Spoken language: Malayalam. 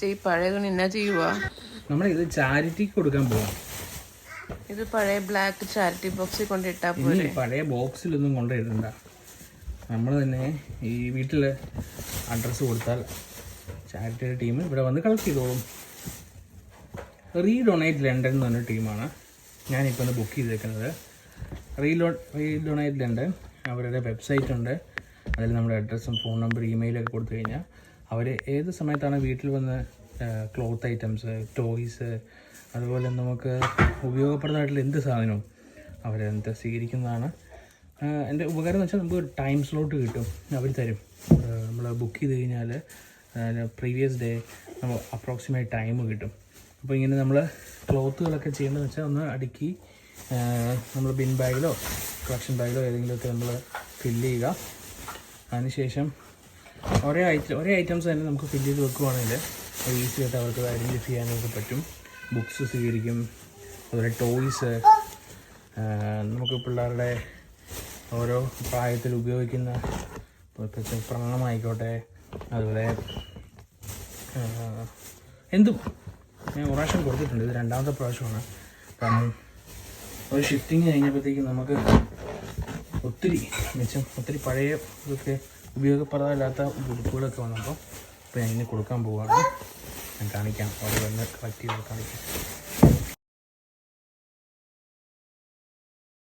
ഈ പഴയ തുണി എന്നാ ചെയ്യുവാ? നമ്മളിത് ചാരിറ്റിക്ക് കൊടുക്കാൻ പോവാം. ഇത് പഴയ ബ്ലാക്ക് ചാരിറ്റി ബോക്സിൽ കൊണ്ടിട്ടാ പോലെ. പഴയ ബോക്സിലൊന്നും കൊണ്ടിടണ്ട. നമ്മൾ തന്നെ ഈ വീട്ടിൽ അഡ്രസ്സ് കൊടുത്താൽ ചാരിറ്റിയുടെ ടീം ഇവിടെ വന്ന് കളക്ട് ചെയ്തോളും. റീഡൊണേറ്റ് ലണ്ടൻ എന്ന് പറഞ്ഞ ടീമാണ് ഞാനിപ്പോൾ ഒന്ന് ബുക്ക് ചെയ്തേക്കുന്നത്. റീഡൊണേറ്റ് ലണ്ടൻ അവരുടെ വെബ്സൈറ്റ് ഉണ്ട്. അതിൽ നമ്മുടെ അഡ്രസ്സും ഫോൺ നമ്പർ ഇമെയിലൊക്കെ കൊടുത്തു കഴിഞ്ഞാൽ അവർ ഏത് സമയത്താണ് വീട്ടിൽ വന്ന് ക്ലോത്ത് ഐറ്റംസ്, ടോയ്സ്, അതുപോലെ നമുക്ക് ഉപയോഗപ്രദമായിട്ടുള്ള എന്ത് സാധനവും അവരെന്ത് സ്വീകരിക്കുന്നതാണ്. എൻ്റെ ഉപകാരം എന്ന് വെച്ചാൽ നമുക്ക് ടൈം സ്ലോട്ട് കിട്ടും, അവർ തരും. നമ്മൾ ബുക്ക് ചെയ്ത് കഴിഞ്ഞാൽ പ്രീവിയസ് ഡേ നമ്മൾ അപ്രോക്സിമേറ്റ് ടൈം കിട്ടും. അപ്പോൾ ഇങ്ങനെ നമ്മൾ ക്ലോത്തുകളൊക്കെ ചെയ്യേണ്ടതെന്ന് വെച്ചാൽ ഒന്ന് അടുക്കി നമ്മൾ ബിൻ ബാഗിലോ കളക്ഷൻ ബാഗിലോ ഏതെങ്കിലുമൊക്കെ നമ്മൾ ഫില്ല് ചെയ്യുക. അതിനുശേഷം ഒരേ ഐറ്റംസ് തന്നെ നമുക്ക് ഫില്ല് ചെയ്ത് വെക്കുവാണെങ്കിൽ ഈസി ആയിട്ട് അവർക്ക് ഐഡൻറ്റിഫൈ ചെയ്യാനൊക്കെ പറ്റും. ബുക്സ് സ്വീകരിക്കും, അതുപോലെ ടോയ്സ്, നമുക്ക് പിള്ളേരുടെ ഓരോ പ്രായത്തിൽ ഉപയോഗിക്കുന്ന പ്രാണമായിക്കോട്ടെ, അതുപോലെ എന്തും ഞാൻ ഒരു പ്രാവശ്യം കൊടുത്തിട്ടുണ്ട്. ഇത് രണ്ടാമത്തെ പ്രാവശ്യമാണ്. കാരണം ഒരു ഷിഫ്റ്റിങ് കഴിഞ്ഞപ്പോഴത്തേക്കും നമുക്ക് ഒത്തിരി പഴയ ഇതൊക്കെ ഉപയോഗപ്രദമില്ലാത്ത ഉടുപ്പുകളൊക്കെ വന്നപ്പോൾ ഇപ്പോൾ ഞാൻ ഇനി കൊടുക്കാൻ പോവുകയാണ്. ഞാൻ കാണിക്കാം, അവിടെ വന്ന് കളക്ട് ചെയ്ത് കാണിക്കാം.